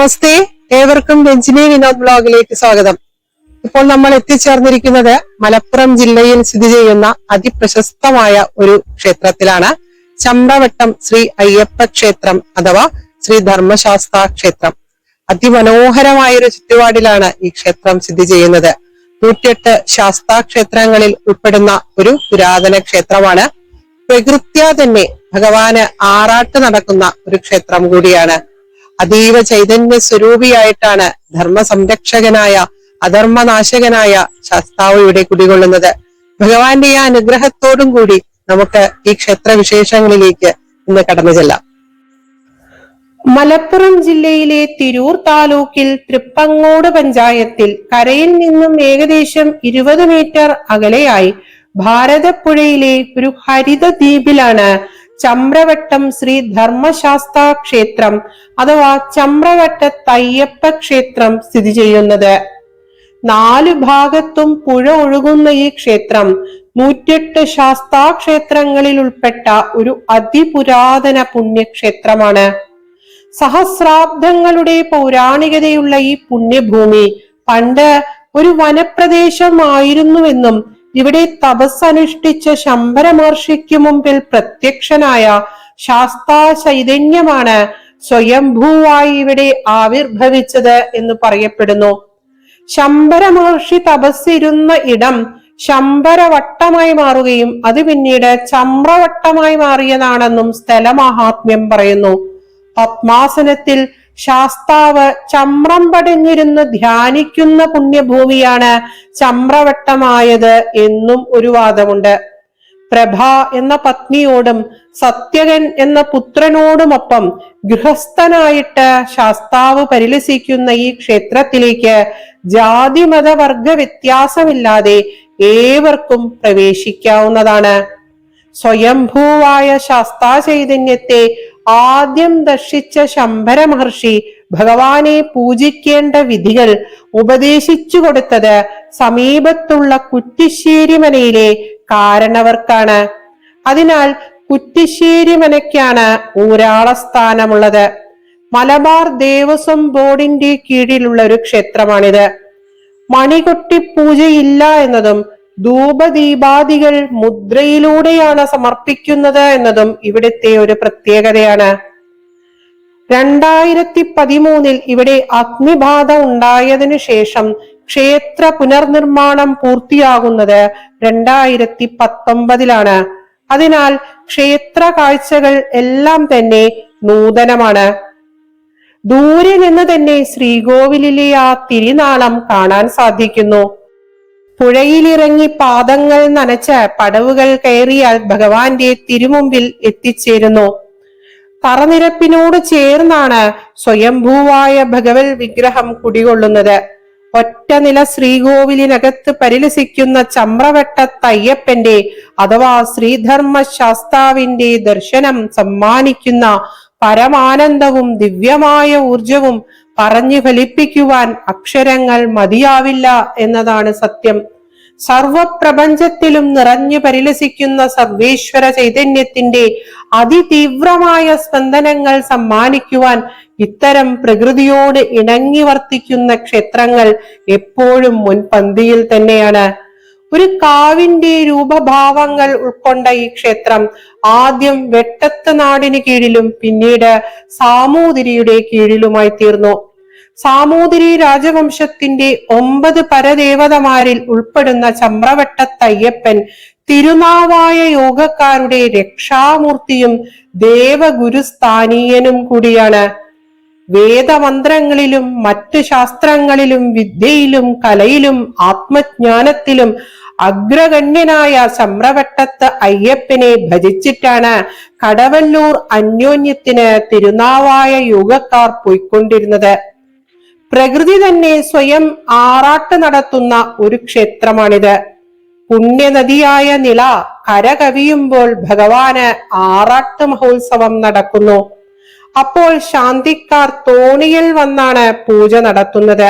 നമസ്തേ, ഏവർക്കും രഞ്ജിനി വിനോദ് ബ്ലോഗിലേക്ക് സ്വാഗതം. ഇപ്പോൾ നമ്മൾ എത്തിച്ചേർന്നിരിക്കുന്നത് മലപ്പുറം ജില്ലയിൽ സ്ഥിതി ചെയ്യുന്ന അതിപ്രശസ്തമായ ഒരു ക്ഷേത്രത്തിലാണ്. ചമ്രവട്ടം ശ്രീ അയ്യപ്പ ക്ഷേത്രം അഥവാ ശ്രീ ധർമ്മശാസ്താ ക്ഷേത്രം. അതിമനോഹരമായ ഒരു ചുറ്റുപാടിലാണ് ഈ ക്ഷേത്രം സ്ഥിതി ചെയ്യുന്നത്. 108 ശാസ്താ ക്ഷേത്രങ്ങളിൽ ഉൾപ്പെടുന്ന ഒരു പുരാതന ക്ഷേത്രമാണ്. പ്രകൃത്യാ തന്നെ ഭഗവാന് ആറാട്ട് നടക്കുന്ന ഒരു ക്ഷേത്രം കൂടിയാണ്. അതീവ ചൈതന്യ സ്വരൂപിയായിട്ടാണ് ധർമ്മ സംരക്ഷകനായ അധർമ്മനാശകനായ ശാസ്താവ് ഇവിടെ കുടികൊള്ളുന്നത്. ഭഗവാന്റെ ആ അനുഗ്രഹത്തോടും കൂടി നമുക്ക് ഈ ക്ഷേത്ര വിശേഷങ്ങളിലേക്ക് ഇന്ന് കടന്നു ചെല്ലാം. മലപ്പുറം ജില്ലയിലെ തിരൂർ താലൂക്കിൽ തൃപ്പങ്ങോട് പഞ്ചായത്തിൽ കരയിൽ നിന്നും ഏകദേശം 20 മീറ്റർ അകലെയായി ഭാരതപ്പുഴയിലെ ഒരു ഹരിത ദ്വീപിലാണ് ചമ്രവട്ടം ശ്രീ ധർമ്മശാസ്താ ക്ഷേത്രം അഥവാ ചമ്രവട്ടത്തയ്യപ്പ ക്ഷേത്രം സ്ഥിതി ചെയ്യുന്നത്. 4 ഭാഗത്തും പുഴ ഒഴുകുന്ന ഈ ക്ഷേത്രം 108 ശാസ്താ ക്ഷേത്രങ്ങളിൽ ഉൾപ്പെട്ട ഒരു അതിപുരാതന പുണ്യക്ഷേത്രമാണ്. സഹസ്രാബ്ദങ്ങളുടെ പൗരാണികതയുള്ള ഈ പുണ്യഭൂമി പണ്ട് ഒരു വനപ്രദേശമായിരുന്നുവെന്നും ഇവിടെ തപസ്സനുഷ്ഠിച്ച ശമ്പര മഹർഷിക്ക് മുമ്പിൽ പ്രത്യക്ഷനായ ശാസ്താ ചൈതന്യമാണ് സ്വയംഭൂവായി ഇവിടെ ആവിർഭവിച്ചത് എന്ന് പറയപ്പെടുന്നു. ശമ്പര മഹർഷി തപസ്സിരുന്ന ഇടം ശമ്പരവട്ടമായി മാറുകയും അത് പിന്നീട് ചമ്രവട്ടമായി മാറിയതാണെന്നും സ്ഥലമാഹാത്മ്യം പറയുന്നു. പത്മാസനത്തിൽ ശാസ്താവ് ചമ്രം പടിഞ്ഞിരുന്ന് ധ്യാനിക്കുന്ന പുണ്യഭൂമിയാണ് ചമ്രവട്ടമായത് എന്നും ഒരു വാദമുണ്ട്. പ്രഭ എന്ന പത്നിയോടും സത്യകൻ എന്ന പുത്രനോടുമൊപ്പം ഗൃഹസ്ഥനായിട്ട് ശാസ്താവ് പരിലസിക്കുന്ന ഈ ക്ഷേത്രത്തിലേക്ക് ജാതി മതവർഗ വ്യത്യാസമില്ലാതെ ഏവർക്കും പ്രവേശിക്കാവുന്നതാണ്. സ്വയംഭൂവായ ശാസ്താ ചൈതന്യത്തെ ആദ്യം ദർശിച്ച ശമ്പര മഹർഷി ഭഗവാനെ പൂജിക്കേണ്ട വിധികൾ ഉപദേശിച്ചു കൊടുത്തത് സമീപത്തുള്ള കുറ്റിശ്ശേരി മനയിലെ കാരണവർക്കാണ്. അതിനാൽ കുറ്റിശ്ശേരി മനയ്ക്കാണ് ഊരാള സ്ഥാനമുള്ളത്. മലബാർ ദേവസ്വം ബോർഡിന്റെ കീഴിലുള്ള ഒരു ക്ഷേത്രമാണിത്. മണികൊട്ടി പൂജയില്ല എന്നതും ധൂപദീപാദികൾ മുദ്രയിലൂടെയാണ് സമർപ്പിക്കുന്നത് എന്നതും ഇവിടുത്തെ ഒരു പ്രത്യേകതയാണ്. 2013 ഇവിടെ അഗ്നിബാധ ഉണ്ടായതിനു ശേഷം ക്ഷേത്ര പുനർനിർമ്മാണം പൂർത്തിയാകുന്നത് 2019 അതിനാൽ ക്ഷേത്ര കാഴ്ചകൾ എല്ലാം തന്നെ നൂതനമാണ്. ദൂരെ നിന്ന് തന്നെ ശ്രീകോവിലിലെ ആ തിരുനാളം കാണാൻ സാധിക്കുന്നു. പുഴയിലിറങ്ങി പാദങ്ങൾ നനച്ച് പടവുകൾ കയറിയാൽ ഭഗവാന്റെ തിരുമുമ്പിൽ എത്തിച്ചേരുന്നു. തറനിരപ്പിനോട് ചേർന്നാണ് സ്വയംഭൂവായ ഭഗവൽ വിഗ്രഹം കുടികൊള്ളുന്നത്. ഒറ്റ നില ശ്രീകോവിലിനകത്ത് പരിലസിക്കുന്ന ചമ്രവട്ടത്തയ്യപ്പന്റെ അഥവാ ശ്രീധർമ്മ ശാസ്താവിന്റെ ദർശനം സമ്മാനിക്കുന്ന പരമാനന്ദവും ദിവ്യമായ ഊർജവും പറഞ്ഞു ഫലിപ്പിക്കുവാൻ അക്ഷരങ്ങൾ മതിയാവില്ല എന്നതാണ് സത്യം. സർവപ്രപഞ്ചത്തിലും നിറഞ്ഞു പരിലസിക്കുന്ന സർവേശ്വര ചൈതന്യത്തിന്റെ അതിതീവ്രമായ സ്പന്ദനങ്ങൾ സമ്മാനിക്കുവാൻ ഇത്തരം പ്രകൃതിയോട് ഇണങ്ങി വർത്തിക്കുന്ന ക്ഷേത്രങ്ങൾ എപ്പോഴും മുൻപന്തിയിൽ തന്നെയാണ്. ഒരു കാവിന്റെ രൂപഭാവങ്ങൾ ഉൾക്കൊണ്ട ഈ ക്ഷേത്രം ആദ്യം വെട്ടത്ത് നാടിന് കീഴിലും പിന്നീട് സാമൂതിരിയുടെ കീഴിലുമായി തീർന്നു. സാമൂതിരി രാജവംശത്തിന്റെ 9 പരദേവതമാരിൽ ഉൾപ്പെടുന്ന ചമ്രവട്ടത്തയ്യപ്പൻ തിരുനാവായ യോഗക്കാരുടെ രക്ഷാമൂർത്തിയും ദേവഗുരുസ്ഥാനീയനും കൂടിയാണ്. വേദമന്ത്രങ്ങളിലും മറ്റു ശാസ്ത്രങ്ങളിലും വിദ്യയിലും കലയിലും ആത്മജ്ഞാനത്തിലും അഗ്രഗണ്യനായ ചമ്രവട്ടത്ത് അയ്യപ്പനെ ഭജിച്ചിട്ടാണ് കടവല്ലൂർ അന്യോന്യത്തിന് തിരുനാവായ യോഗക്കാർ പോയിക്കൊണ്ടിരുന്നത്. പ്രകൃതി തന്നെ സ്വയം ആറാട്ട് നടത്തുന്ന ഒരു ക്ഷേത്രമാണിത്. പുണ്യനദിയായ നിള കരകവിയുമ്പോൾ ഭഗവാന് ആറാട്ട് മഹോത്സവം നടക്കുന്നു. അപ്പോൾ ശാന്തിക്കാർ തോണിയിൽ വന്നാണ് പൂജ നടത്തുന്നത്.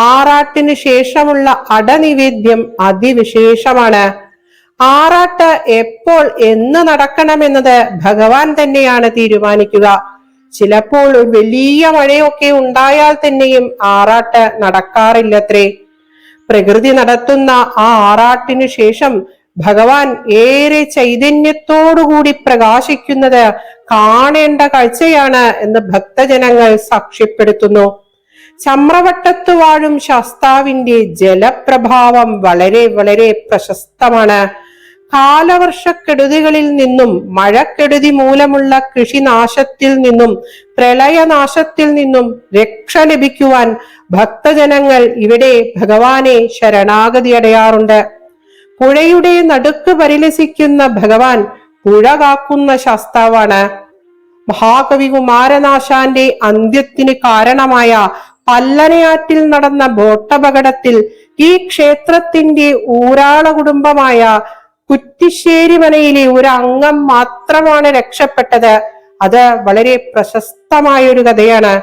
ആറാട്ടിന് ശേഷമുള്ള അടനിവേദ്യം അതിവിശേഷമാണ്. ആറാട്ട് എപ്പോൾ എന്ന് നടക്കണമെന്നത് ഭഗവാൻ തന്നെയാണ് തീരുമാനിക്കുക. ചിലപ്പോൾ ഒരു വലിയ മഴയൊക്കെ ഉണ്ടായാൽ തന്നെയും ആറാട്ട് നടക്കാറില്ലത്രേ. പ്രകൃതി നടത്തുന്ന ആ ആറാട്ടിനു ശേഷം ഭഗവാൻ ഏറെ ചൈതന്യത്തോടുകൂടി പ്രകാശിക്കുന്നത് കാണേണ്ട കാഴ്ചയാണ് എന്ന് ഭക്തജനങ്ങൾ സാക്ഷ്യപ്പെടുത്തുന്നു. ചമ്രവട്ടത്തു വാഴും ശാസ്താവിന്റെ ജലപ്രഭാവം വളരെ വളരെ പ്രശസ്തമാണ്. കാലവർഷക്കെടുതികളിൽ നിന്നും, മഴക്കെടുതി മൂലമുള്ള കൃഷിനാശത്തിൽ നിന്നും, പ്രളയനാശത്തിൽ നിന്നും രക്ഷ ലഭിക്കുവാൻ ഭക്തജനങ്ങൾ ഇവിടെ ഭഗവാനെ ശരണാഗതി അടയാറുണ്ട്. പുഴയുടെ നടുക്ക് പരിലസിക്കുന്ന ഭഗവാൻ പുഴ കാക്കുന്ന ശാസ്താവാണ്. മഹാകവി കുമാരനാശാന്റെ അന്ത്യത്തിന് കാരണമായ പല്ലനയാറ്റിൽ നടന്ന ബോട്ടപകടത്തിൽ ഈ ക്ഷേത്രത്തിന്റെ ഊരാള കുടുംബമായ കുറ്റിശ്ശേരി മനയിലെ ഒരു അംഗം മാത്രമാണ് രക്ഷപ്പെട്ടത്. അത് വളരെ പ്രശസ്തമായ ഒരു കഥയാണ്.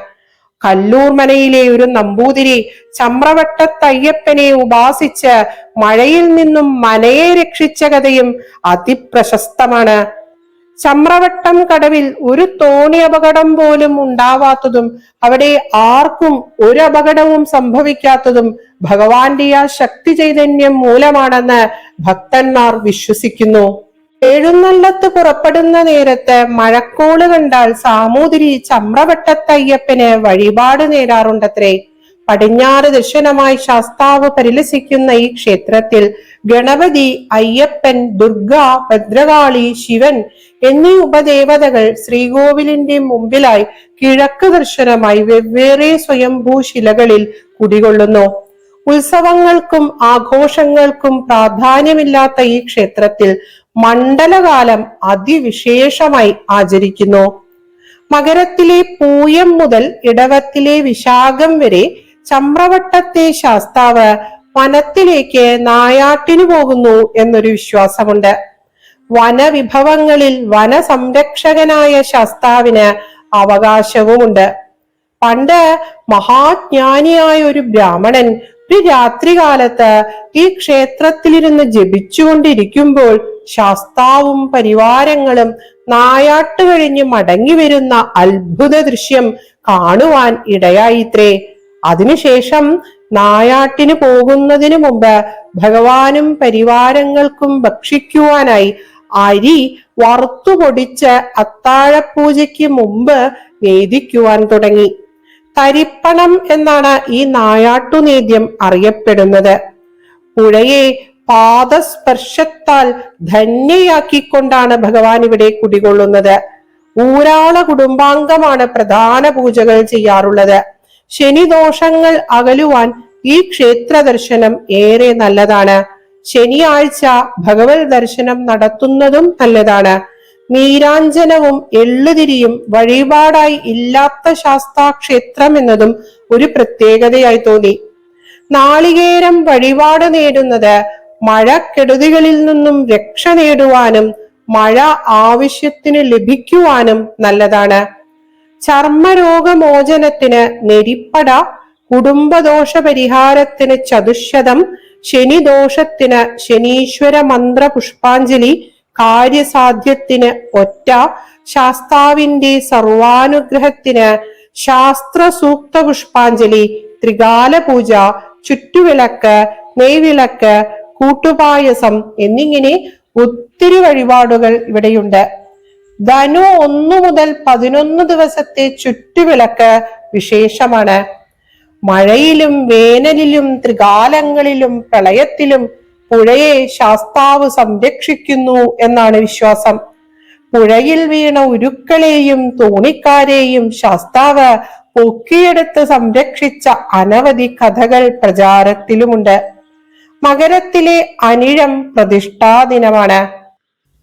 കല്ലൂർ മനയിലെ ഒരു നമ്പൂതിരി ചമ്രവട്ടത്തയ്യപ്പനെ ഉപാസിച്ച് മഴയിൽ നിന്നും മനയെ രക്ഷിച്ച കഥയും അതിപ്രശസ്തമാണ്. ചമ്രവട്ടം കടവിൽ ഒരു തോണി അപകടം പോലും ഉണ്ടാവാത്തതും അവിടെ ആർക്കും ഒരു അപകടവും സംഭവിക്കാത്തതും ഭഗവാന്റെ ആ ശക്തി ചൈതന്യം മൂലമാണെന്ന് ഭക്തന്മാർ വിശ്വസിക്കുന്നു. എഴുന്നള്ളത്ത് പുറപ്പെടുന്ന നേരത്ത് മഴക്കോള് കണ്ടാൽ സാമൂതിരി ചമ്രവട്ടത്തയ്യപ്പന് വഴിപാട് നേരാറുണ്ടത്രേ. പടിഞ്ഞാറ് ദർശനമായി ശാസ്താവ് പരിലസിക്കുന്ന ഈ ക്ഷേത്രത്തിൽ ഗണപതി, അയ്യപ്പൻ, ദുർഗ, ഭദ്രകാളി, ശിവൻ എന്നീ ഉപദേവതകൾ ശ്രീകോവിലിന്റെ മുമ്പിലായി കിഴക്ക് ദർശനമായി വെവ്വേറെ സ്വയംഭൂ ശിലകളിൽ കുടികൊള്ളുന്നു. ഉത്സവങ്ങൾക്കും ആഘോഷങ്ങൾക്കും പ്രാധാന്യമില്ലാത്ത ഈ ക്ഷേത്രത്തിൽ മണ്ഡലകാലം അതിവിശേഷമായി ആചരിക്കുന്നു. മകരത്തിലെ പൂയം മുതൽ ഇടവത്തിലെ വിശാഖം വരെ ചമ്രവട്ടത്തെ ശാസ്താവ് വനത്തിലേക്ക് നായാട്ടിനു പോകുന്നു എന്നൊരു വിശ്വാസമുണ്ട്. വനവിഭവങ്ങളിൽ വനസംരക്ഷകനായ ശാസ്താവിന് അവകാശവുമുണ്ട്. പണ്ട് മഹാജ്ഞാനിയായ ഒരു ബ്രാഹ്മണൻ ഒരു രാത്രികാലത്ത് ഈ ക്ഷേത്രത്തിലിരുന്ന് ജപിച്ചുകൊണ്ടിരിക്കുമ്പോൾ ശാസ്താവും പരിവാരങ്ങളും നായാട്ട് കഴിഞ്ഞ് മടങ്ങി വരുന്ന അത്ഭുത ദൃശ്യം കാണുവാൻ ഇടയായിത്രേ. അതിനുശേഷം നായാട്ടിന് പോകുന്നതിന് മുമ്പ് ഭഗവാനും പരിവാരങ്ങൾക്കും ഭക്ഷിക്കുവാനായി അരി വറുത്തുപൊടിച്ച് അത്താഴപൂജയ്ക്ക് മുമ്പ് വേദിക്കുവാൻ തുടങ്ങി. തരിപ്പണം എന്നാണ് ഈ നായാട്ടുനേദ്യം അറിയപ്പെടുന്നത്. പുഴയെ പാദസ്പർശത്താൽ ധന്യയാക്കിക്കൊണ്ടാണ് ഭഗവാൻ ഇവിടെ കുടികൊള്ളുന്നത്. ഊരാള കുടുംബാംഗമാണ് പ്രധാന പൂജകൾ ചെയ്യാറുള്ളത്. ശനിദോഷങ്ങൾ അകലുവാൻ ഈ ക്ഷേത്ര ദർശനം ഏറെ നല്ലതാണ്. ശനിയാഴ്ച ഭഗവത് ദർശനം നടത്തുന്നതും നല്ലതാണ്. നീരാഞ്ജനവും എള്ളുതിരിയും വഴിപാടായി ഇല്ലാത്ത ശാസ്താക്ഷേത്രം എന്നതും ഒരു പ്രത്യേകതയായി തോന്നി. നാളികേരം വഴിപാട് നേടുന്നത് മഴക്കെടുതികളിൽ നിന്നും രക്ഷ നേടുവാനും മഴ ആവശ്യത്തിന് ലഭിക്കുവാനും നല്ലതാണ്. ചർമ്മരോഗമോചനത്തിന് നെരിപ്പട, കുടുംബദോഷ പരിഹാരത്തിന് ചതുശതം, ശനിദോഷത്തിന് ശനീശ്വര മന്ത്ര പുഷ്പാഞ്ജലി, കാര്യസാധ്യത്തിന് ഒറ്റ, ശാസ്താവിന്റെ സർവാനുഗ്രഹത്തിന് ശാസ്ത്ര സൂക്ത പുഷ്പാഞ്ജലി, ത്രികാല പൂജ, ചുറ്റുവിളക്ക്, നെയ്വിളക്ക്, കൂട്ടുപായസം എന്നിങ്ങനെ ഒത്തിരി വഴിപാടുകൾ ഇവിടെയുണ്ട്. ധനു 1 മുതൽ 11 ദിവസത്തെ ചുറ്റുവിളക്ക് വിശേഷമാണ്. മഴയിലും വേനലിലും ത്രികാലങ്ങളിലും പ്രളയത്തിലും പുഴയെ ശാസ്താവ് സംരക്ഷിക്കുന്നു എന്നാണ് വിശ്വാസം. പുഴയിൽ വീണ ഉരുക്കളെയും തോണിക്കാരെയും ശാസ്താവ് പൊക്കിയെടുത്ത് സംരക്ഷിച്ച അനവധി കഥകൾ പ്രചാരത്തിലുമുണ്ട്. മകരത്തിലെ അനിഴം പ്രതിഷ്ഠാ ദിനമാണ്.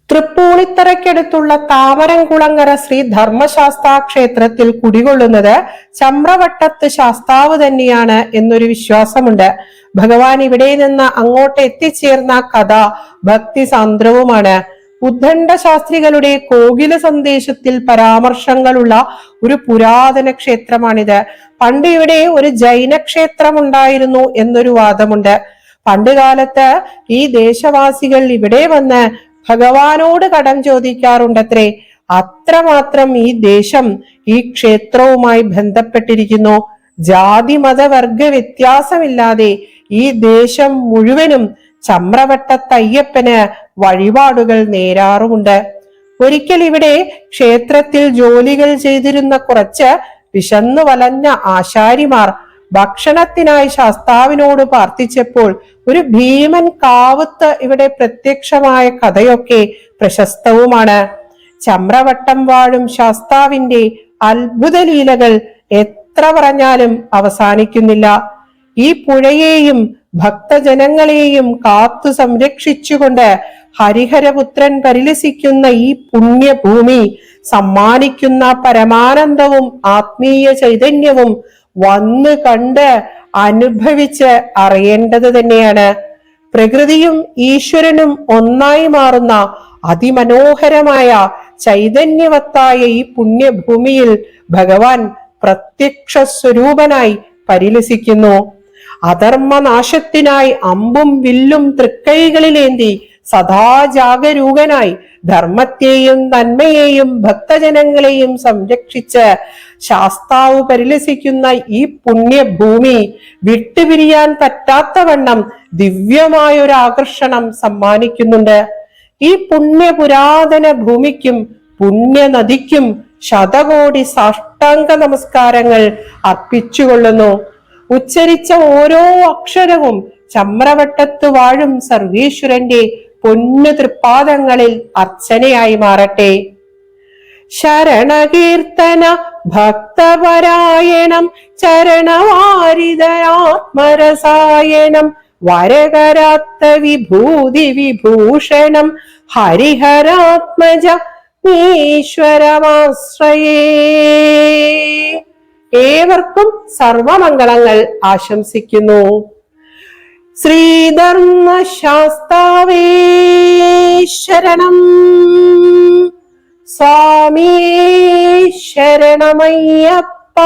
തൃപ്പൂണിത്തറയ്ക്കടുത്തുള്ള താമരംകുളങ്ങര ശ്രീ ധർമ്മശാസ്താ ക്ഷേത്രത്തിൽ കുടികൊള്ളുന്നത് ചമ്രവട്ടത്ത് ശാസ്താവ് തന്നെയാണ് എന്നൊരു വിശ്വാസമുണ്ട്. ഭഗവാൻ ഇവിടെ നിന്ന് അങ്ങോട്ട് എത്തിച്ചേർന്ന കഥ ഭക്തി സാന്ദ്രവുമാണ്. ഉദ്ദണ്ഡ ശാസ്ത്രികളുടെ കോകില സന്ദേശത്തിൽ പരാമർശങ്ങളുള്ള ഒരു പുരാതന ക്ഷേത്രമാണിത്. പണ്ട് ഇവിടെ ഒരു ജൈന ക്ഷേത്രം ഉണ്ടായിരുന്നു എന്നൊരു വാദമുണ്ട്. പണ്ടുകാലത്ത് ഈ ദേശവാസികൾ ഇവിടെ വന്ന് ഭഗവാനോട് കടം ചോദിക്കാറുണ്ടത്രേ. അത്രമാത്രം ഈ ദേശം ഈ ക്ഷേത്രവുമായി ബന്ധപ്പെട്ടിരിക്കുന്നു. ജാതി മതവർഗ വ്യത്യാസമില്ലാതെ ഈ ദേശം മുഴുവനും ചമ്രവട്ടത്തയ്യപ്പന് വഴിപാടുകൾ നേരാറുമുണ്ട്. ഒരിക്കൽ ഇവിടെ ക്ഷേത്രത്തിൽ ജോലികൾ ചെയ്തിരുന്ന കുറച്ച് വിശന്നു വലഞ്ഞ ആശാരിമാർ ഭക്ഷണത്തിനായി ശാസ്താവിനോട് പ്രാർത്ഥിച്ചപ്പോൾ ഒരു ഭീമൻ കാവുത്ത് ഇവിടെ പ്രത്യക്ഷമായ കഥയൊക്കെ പ്രശസ്തവുമാണ്. ചമ്രവട്ടം വാഴും ശാസ്താവിന്റെ അത്ഭുത ലീലകൾ എത്ര പറഞ്ഞാലും അവസാനിക്കുന്നില്ല. ഈ പുഴയെയും ഭക്തജനങ്ങളെയും കാത്തു സംരക്ഷിച്ചുകൊണ്ട് ഹരിഹരപുത്രൻ പരിലസിക്കുന്ന ഈ പുണ്യഭൂമി സമ്മാനിക്കുന്ന പരമാനന്ദവും ആത്മീയ ചൈതന്യവും വന്ന് കണ്ട് അനുഭവിച്ച് അറിയേണ്ടത് തന്നെയാണ്. പ്രകൃതിയും ഈശ്വരനും ഒന്നായി മാറുന്ന അതിമനോഹരമായ ചൈതന്യവത്തായ ഈ പുണ്യഭൂമിയിൽ ഭഗവാൻ പ്രത്യക്ഷ സ്വരൂപനായി പരിലസിക്കുന്നു. അധർമ്മനാശത്തിനായി അമ്പും വില്ലും തൃക്കൈകളിലേന്തി സദാ ജാഗരൂകനായി ധർമ്മത്തെയും നന്മയെയും ഭക്തജനങ്ങളെയും സംരക്ഷിച്ച് ശാസ്താവ് പരിലസിക്കുന്ന ഈ പുണ്യഭൂമി വിട്ടുപിരിയാൻ പറ്റാത്തവണ്ണം ദിവ്യമായൊരു ആകർഷണം സമ്മാനിക്കുന്നുണ്ട്. ഈ പുണ്യപുരാതന ഭൂമിക്കും പുണ്യനദിക്കും ശതകോടി സാഷ്ടാംഗ നമസ്കാരങ്ങൾ അർപ്പിച്ചുകൊള്ളുന്നു. ഉച്ചരിച്ച ഓരോ അക്ഷരവും ചമ്രവട്ടത്ത് വാഴും സർവീശ്വരന്റെ പൊന്നു തൃപ്പാദങ്ങളിൽ അർച്ചനയായി മാറട്ടെ. ശരണകീർത്തന ഭക്തപരായണം ചരണവാരിതയാത്മരസായണം വരകരാത്ത വിഭൂതി വിഭൂഷണം ഹരിഹരാത്മജ ഈശ്വരമാശ്രയേ. ഏവർക്കും സർവമംഗളങ്ങൾ ആശംസിക്കുന്നു. ശ്രീധർമ്മശാസ്താവേ ശരണം. സ്വാമിയേ ശരണമയ്യപ്പ.